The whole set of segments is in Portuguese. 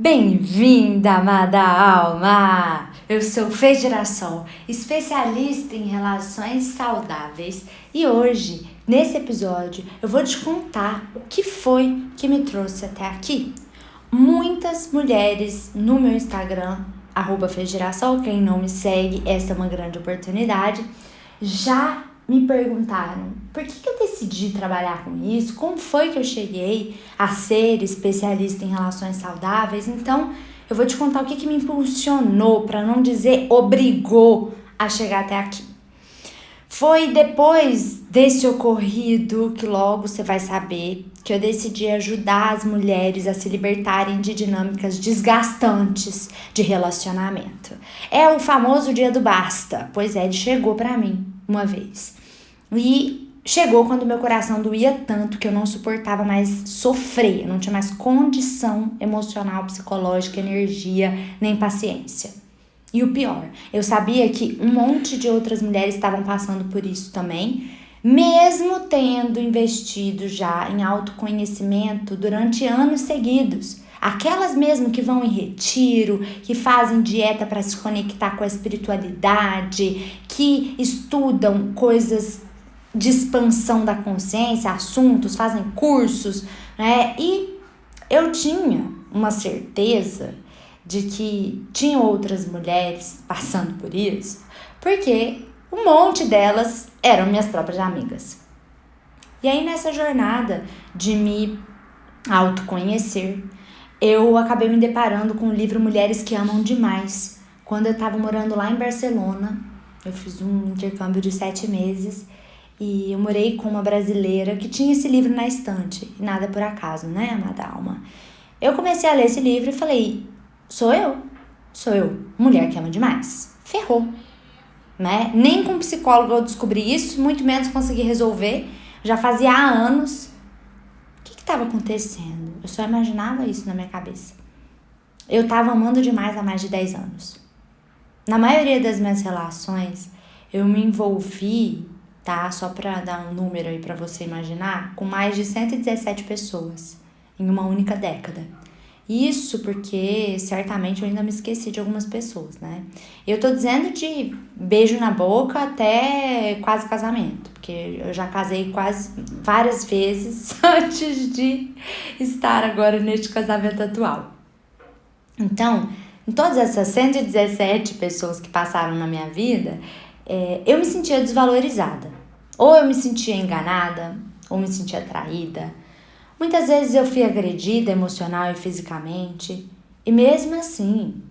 Bem-vinda, amada alma! Eu sou Fê Geração, especialista em relações saudáveis, e hoje, nesse episódio, eu vou te contar o que foi que me trouxe até aqui. Muitas mulheres no meu Instagram, @FeGeração, quem não me segue, essa é uma grande oportunidade, já me perguntaram por que eu decidi trabalhar com isso, como foi que eu cheguei a ser especialista em relações saudáveis. Então, eu vou te contar o que me impulsionou, para não dizer obrigou a chegar até aqui. Foi depois desse ocorrido que logo você vai saber que eu decidi ajudar as mulheres a se libertarem de dinâmicas desgastantes de relacionamento. É o famoso dia do basta. Pois é, ele chegou pra mim uma vez. E chegou quando meu coração doía tanto que eu não suportava mais sofrer, eu não tinha mais condição emocional, psicológica, energia, nem paciência. E o pior, eu sabia que um monte de outras mulheres estavam passando por isso também, mesmo tendo investido já em autoconhecimento durante anos seguidos. Aquelas mesmo que vão em retiro, que fazem dieta para se conectar com a espiritualidade, que estudam coisas de expansão da consciência, assuntos, fazem cursos, né? E eu tinha uma certeza de que tinha outras mulheres passando por isso, porque um monte delas eram minhas próprias amigas. E aí, nessa jornada de me autoconhecer, eu acabei me deparando com o livro Mulheres que Amam Demais. Quando eu estava morando lá em Barcelona, eu fiz um intercâmbio de 7 meses e eu morei com uma brasileira que tinha esse livro na estante. E nada por acaso, né, amada alma? Eu comecei a ler esse livro e falei, sou eu, mulher que ama demais. Ferrou, né? Nem com psicólogo eu descobri isso, muito menos consegui resolver. Já fazia há anos. O que estava acontecendo? Eu só imaginava isso na minha cabeça. Eu estava amando demais há mais de 10 anos. Na maioria das minhas relações, eu me envolvi, tá? Só para dar um número aí para você imaginar, com mais de 117 pessoas em uma única década. Isso porque certamente eu ainda me esqueci de algumas pessoas, né? Eu tô dizendo de beijo na boca até quase casamento, porque eu já casei quase várias vezes antes de estar agora neste casamento atual. Então, em todas essas 117 pessoas que passaram na minha vida, eu me sentia desvalorizada. Ou eu me sentia enganada, ou me sentia traída. Muitas vezes eu fui agredida emocional e fisicamente. E mesmo assim,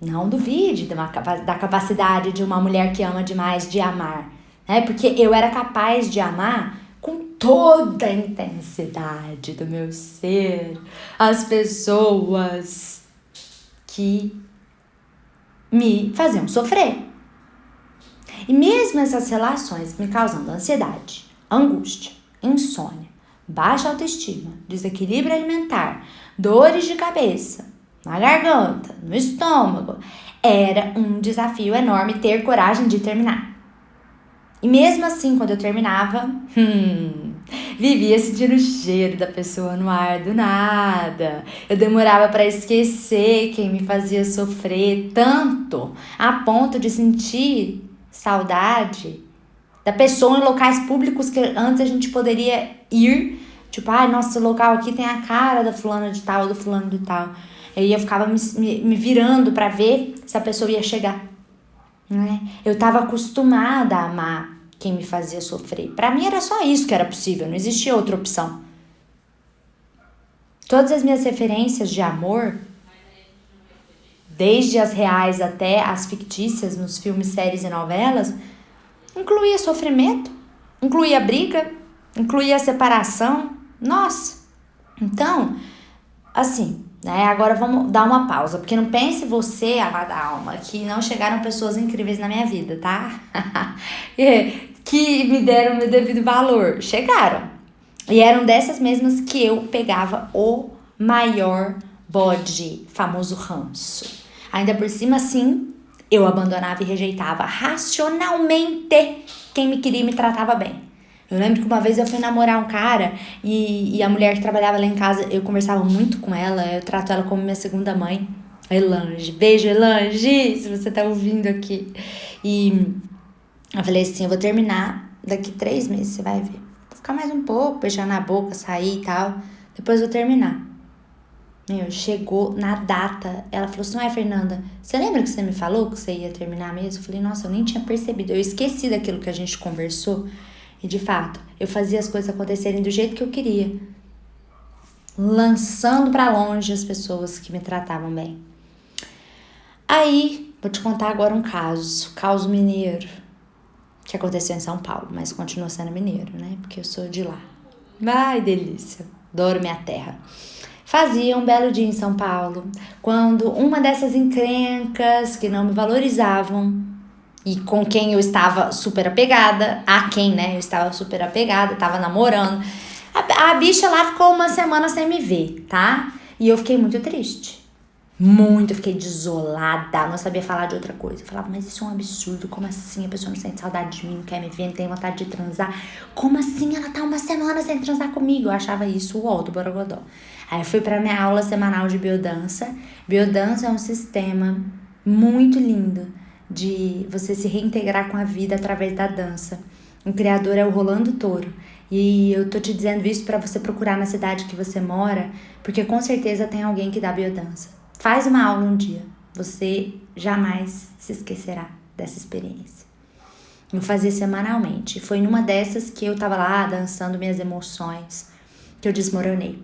não duvide da capacidade de uma mulher que ama demais de amar, né? Porque eu era capaz de amar com toda a intensidade do meu ser as pessoas que me faziam sofrer. E mesmo essas relações me causando ansiedade, angústia, insônia, baixa autoestima, desequilíbrio alimentar, dores de cabeça, na garganta, no estômago, era um desafio enorme ter coragem de terminar. E mesmo assim, quando eu terminava, vivia sentindo o cheiro da pessoa no ar do nada. Eu demorava para esquecer quem me fazia sofrer tanto, a ponto de sentir saudade da pessoa em locais públicos que antes a gente poderia ir. Tipo, nossa, o local aqui tem a cara da fulana de tal, do fulano de tal. Aí eu ficava me virando para ver se a pessoa ia chegar, né? Eu tava acostumada a amar quem me fazia sofrer. Para mim era só isso que era possível, não existia outra opção. Todas as minhas referências de amor, desde as reais até as fictícias nos filmes, séries e novelas, incluía sofrimento, incluía briga, incluía separação. Nossa! Então, assim, né? Agora vamos dar uma pausa, porque não pense você, amada alma, que não chegaram pessoas incríveis na minha vida, tá? Que me deram meu devido valor. Chegaram. E eram dessas mesmas que eu pegava o maior bode, famoso ranço. Ainda por cima, sim, eu abandonava e rejeitava racionalmente quem me queria e me tratava bem. Eu lembro que uma vez eu fui namorar um cara e a mulher que trabalhava lá em casa, eu conversava muito com ela, eu trato ela como minha segunda mãe. A Elange, beijo Elange, se você tá ouvindo aqui. E eu falei assim, eu vou terminar daqui 3 meses, você vai ver. Vou ficar mais um pouco, beijar na boca, sair e tal, depois eu vou terminar. Meu, chegou na data, ela falou assim, ué, Fernanda, você lembra que você me falou que você ia terminar mesmo? Eu falei, nossa, eu nem tinha percebido, eu esqueci daquilo que a gente conversou. E de fato, eu fazia as coisas acontecerem do jeito que eu queria, lançando pra longe as pessoas que me tratavam bem. Aí, vou te contar agora um caso mineiro, que aconteceu em São Paulo, mas continua sendo mineiro, né? Porque eu sou de lá. Ai, delícia, adoro minha terra. Fazia um belo dia em São Paulo, quando uma dessas encrencas que não me valorizavam e com quem eu estava super apegada, eu estava super apegada, estava namorando, a bicha lá ficou uma semana sem me ver, tá? E eu fiquei muito triste. Eu fiquei desolada, não sabia falar de outra coisa. Eu falava, mas isso é um absurdo, como assim? A pessoa não sente saudade de mim, não quer me ver, não tem vontade de transar. Como assim ela tá uma semana sem transar comigo? Eu achava isso o ó do Borogodó. Aí eu fui pra minha aula semanal de biodança. Biodança é um sistema muito lindo de você se reintegrar com a vida através da dança. O criador é o Rolando Toro. E eu tô te dizendo isso pra você procurar na cidade que você mora, porque com certeza tem alguém que dá biodança. Faz uma aula um dia, você jamais se esquecerá dessa experiência. Eu fazia semanalmente. Foi numa dessas que eu tava lá dançando minhas emoções, que eu desmoronei.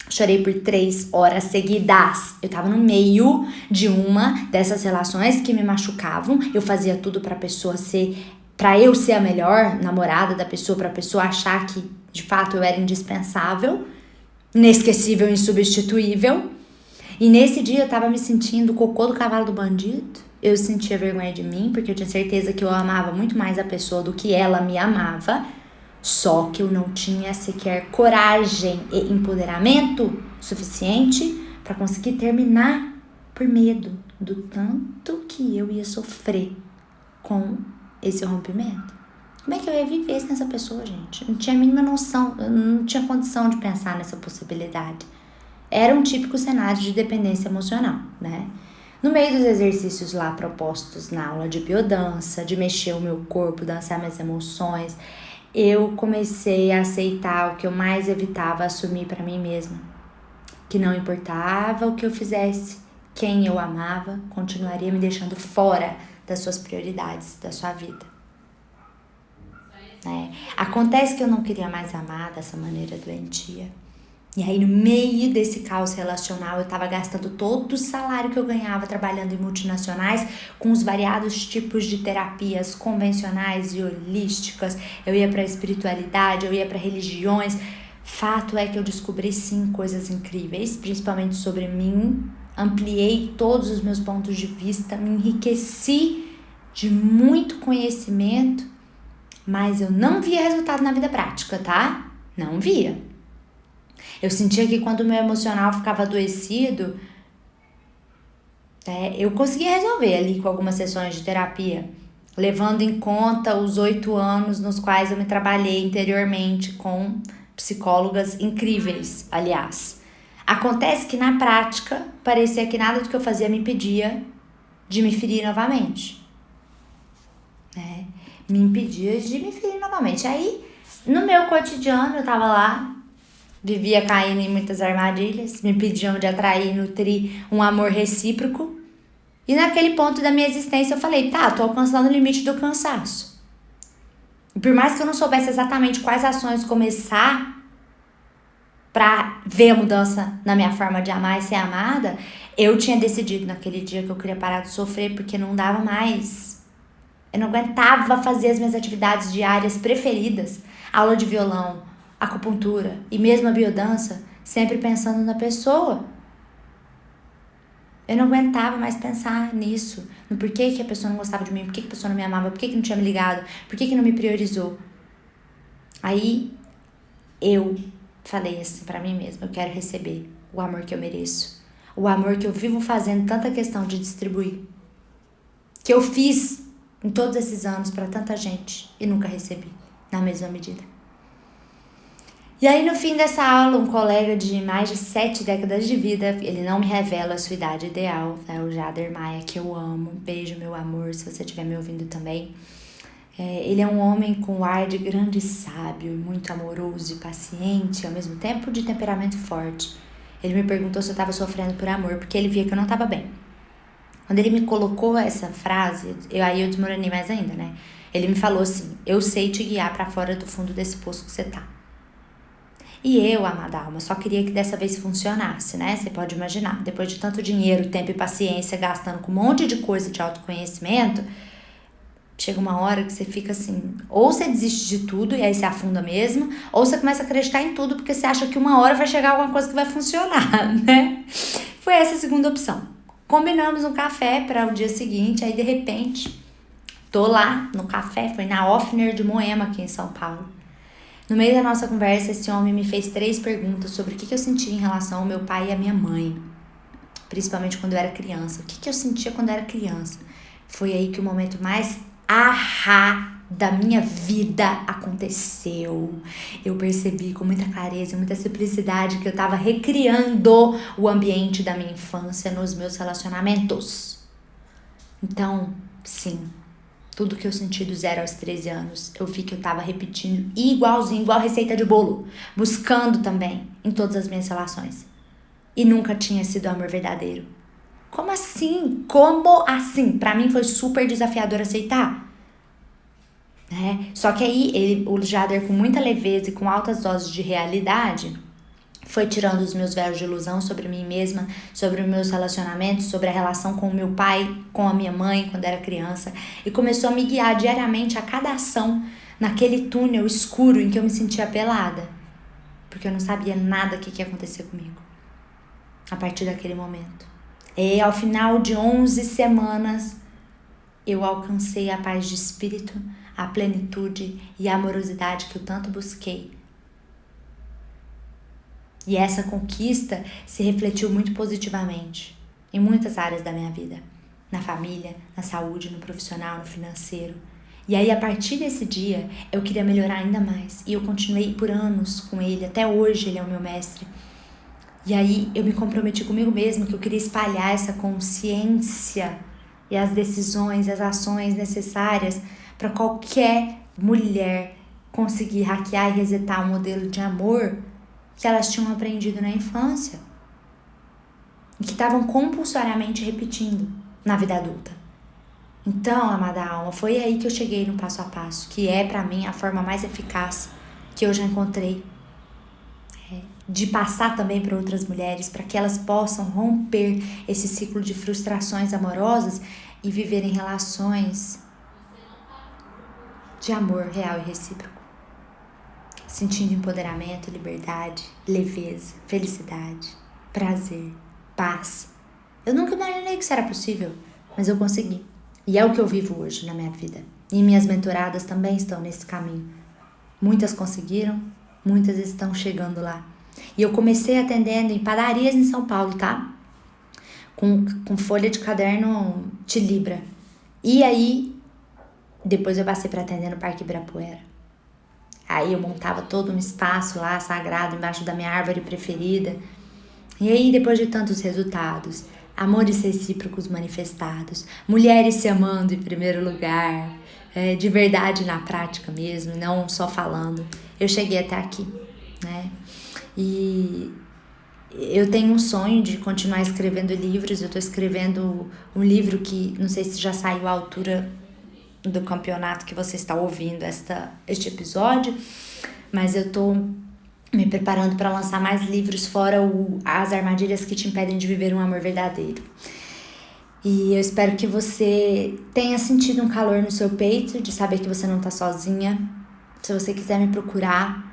Chorei por 3 horas seguidas. Eu tava no meio de uma dessas relações que me machucavam. Eu fazia tudo pra eu ser a melhor namorada da pessoa, pra pessoa achar que de fato eu era indispensável, inesquecível, insubstituível. E nesse dia eu tava me sentindo o cocô do cavalo do bandido. Eu sentia vergonha de mim, porque eu tinha certeza que eu amava muito mais a pessoa do que ela me amava. Só que eu não tinha sequer coragem e empoderamento suficiente para conseguir terminar por medo do tanto que eu ia sofrer com esse rompimento. Como é que eu ia viver sem essa pessoa, gente? Eu não tinha a mínima noção, eu não tinha condição de pensar nessa possibilidade. Era um típico cenário de dependência emocional, né? No meio dos exercícios lá propostos na aula de biodança, de mexer o meu corpo, dançar minhas emoções, eu comecei a aceitar o que eu mais evitava assumir para mim mesma. Que não importava o que eu fizesse, quem eu amava continuaria me deixando fora das suas prioridades, da sua vida. Acontece que eu não queria mais amar dessa maneira doentia. E aí, no meio desse caos relacional, eu tava gastando todo o salário que eu ganhava trabalhando em multinacionais com os variados tipos de terapias convencionais e holísticas. Eu ia pra espiritualidade, eu ia pra religiões. Fato é que eu descobri, sim, coisas incríveis, principalmente sobre mim. Ampliei todos os meus pontos de vista, me enriqueci de muito conhecimento, mas eu não via resultado na vida prática, tá? Não via. Eu sentia que quando o meu emocional ficava adoecido, eu conseguia resolver ali com algumas sessões de terapia, levando em conta os 8 anos nos quais eu me trabalhei interiormente com psicólogas incríveis, aliás. Acontece que na prática, parecia que nada do que eu fazia me impedia de me ferir novamente. Me impedia de me ferir novamente. Aí, no meu cotidiano, eu tava lá, vivia caindo em muitas armadilhas, me pediam de atrair e nutrir um amor recíproco. E naquele ponto da minha existência eu falei, tô alcançando o limite do cansaço. E por mais que eu não soubesse exatamente quais ações começar pra ver a mudança na minha forma de amar e ser amada, eu tinha decidido naquele dia que eu queria parar de sofrer, porque não dava mais. Eu não aguentava fazer as minhas atividades diárias preferidas, aula de violão, acupuntura e mesmo a biodança, sempre pensando na pessoa. Eu não aguentava mais pensar nisso, no porquê que a pessoa não gostava de mim, porquê que a pessoa não me amava, porquê que não tinha me ligado, porquê que não me priorizou. Aí eu falei assim pra mim mesma, eu quero receber o amor que eu mereço, o amor que eu vivo fazendo tanta questão de distribuir, que eu fiz em todos esses anos pra tanta gente e nunca recebi. na mesma medida. E aí, no fim dessa aula, um colega de mais de 7 décadas de vida, ele não me revela a sua idade ideal, é o Jader Maia, que eu amo. Beijo, meu amor, se você estiver me ouvindo também. Ele é um homem com ar de grande sábio, muito amoroso e paciente, ao mesmo tempo de temperamento forte. Ele me perguntou se eu estava sofrendo por amor, porque ele via que eu não estava bem. Quando ele me colocou essa frase, aí eu desmoronei mais ainda, né? Ele me falou assim: eu sei te guiar para fora do fundo desse poço que você tá. E eu, amada alma, só queria que dessa vez funcionasse, né? Você pode imaginar, depois de tanto dinheiro, tempo e paciência gastando com um monte de coisa de autoconhecimento, chega uma hora que você fica assim, ou você desiste de tudo e aí você afunda mesmo, ou você começa a acreditar em tudo porque você acha que uma hora vai chegar alguma coisa que vai funcionar, né? Foi essa a segunda opção. Combinamos um café para o dia seguinte, aí de repente, tô lá no café, foi na Offner de Moema, aqui em São Paulo. No meio da nossa conversa, esse homem me fez 3 perguntas sobre o que eu sentia em relação ao meu pai e à minha mãe, principalmente quando eu era criança. O que eu sentia quando eu era criança? Foi aí que o momento mais da minha vida aconteceu. Eu percebi com muita clareza e muita simplicidade que eu estava recriando o ambiente da minha infância nos meus relacionamentos. Então, sim, tudo que eu senti do 0 aos 13 anos, eu vi que eu tava repetindo igualzinho, igual receita de bolo. Buscando também em todas as minhas relações. E nunca tinha sido amor verdadeiro. Como assim? Como assim? Pra mim foi super desafiador aceitar. Só que aí, o Jader, com muita leveza e com altas doses de realidade, foi tirando os meus véus de ilusão sobre mim mesma, sobre os meus relacionamentos, sobre a relação com o meu pai, com a minha mãe quando era criança, e começou a me guiar diariamente a cada ação naquele túnel escuro em que eu me sentia pelada, porque eu não sabia nada que ia acontecer comigo a partir daquele momento. E ao final de 11 semanas, eu alcancei a paz de espírito, a plenitude e a amorosidade que eu tanto busquei. E essa conquista se refletiu muito positivamente em muitas áreas da minha vida. Na família, na saúde, no profissional, no financeiro. E aí, a partir desse dia, eu queria melhorar ainda mais. E eu continuei por anos com ele. Até hoje, ele é o meu mestre. E aí, eu me comprometi comigo mesma que eu queria espalhar essa consciência e as decisões, as ações necessárias para qualquer mulher conseguir hackear e resetar o modelo de amor que elas tinham aprendido na infância e que estavam compulsoriamente repetindo na vida adulta. Então, amada alma, foi aí que eu cheguei no passo a passo, que é pra mim a forma mais eficaz que eu já encontrei de passar também para outras mulheres, para que elas possam romper esse ciclo de frustrações amorosas e viver em relações de amor real e recíproco. Sentindo empoderamento, liberdade, leveza, felicidade, prazer, paz. Eu nunca imaginei que isso era possível, mas eu consegui. E é o que eu vivo hoje na minha vida. E minhas mentoradas também estão nesse caminho. Muitas conseguiram, muitas estão chegando lá. E eu comecei atendendo em padarias em São Paulo, tá? Com folha de caderno de Libra. E aí, depois eu passei para atender no Parque Ibirapuera. Aí eu montava todo um espaço lá, sagrado, embaixo da minha árvore preferida. E aí, depois de tantos resultados, amores recíprocos manifestados, mulheres se amando em primeiro lugar, de verdade na prática mesmo, não só falando, eu cheguei até aqui, né? E eu tenho um sonho de continuar escrevendo livros. Eu tô escrevendo um livro que, não sei se já saiu à altura do campeonato que você está ouvindo este episódio, mas eu tô me preparando para lançar mais livros fora as armadilhas que te impedem de viver um amor verdadeiro. E eu espero que você tenha sentido um calor no seu peito, de saber que você não tá sozinha. Se você quiser me procurar,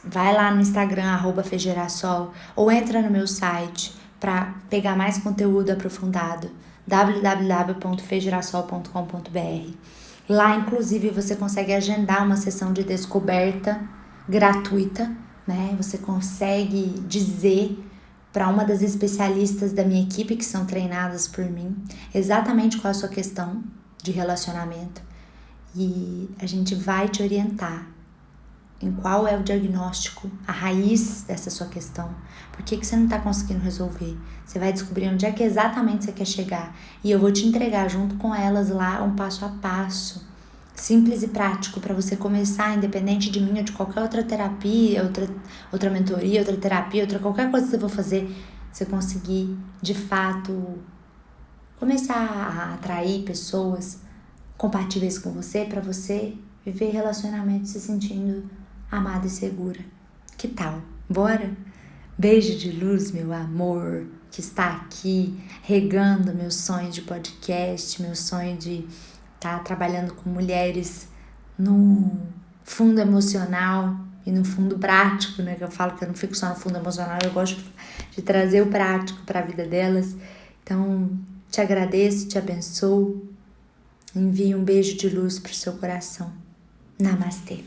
vai lá no Instagram, @feigerassol, ou entra no meu site para pegar mais conteúdo aprofundado, www.feigerassol.com.br. Lá, inclusive, você consegue agendar uma sessão de descoberta gratuita, né? Você consegue dizer para uma das especialistas da minha equipe, que são treinadas por mim, exatamente qual é a sua questão de relacionamento. e a gente vai te orientar em qual é o diagnóstico, a raiz dessa sua questão. Por que você não está conseguindo resolver? Você vai descobrir onde é que exatamente você quer chegar. E eu vou te entregar junto com elas lá um passo a passo, simples e prático, para você começar, independente de mim ou de qualquer outra terapia, outra mentoria, outra terapia, qualquer coisa que você for fazer, você conseguir, de fato, começar a atrair pessoas compatíveis com você, para você viver relacionamento se sentindo amada e segura. Que tal? Bora? Beijo de luz, meu amor, que está aqui regando meu sonho de podcast, meu sonho de estar trabalhando com mulheres no fundo emocional e no fundo prático, né? Que eu falo que eu não fico só no fundo emocional, eu gosto de trazer o prático para a vida delas. Então, te agradeço, te abençoo. Envie um beijo de luz para o seu coração. Namastê.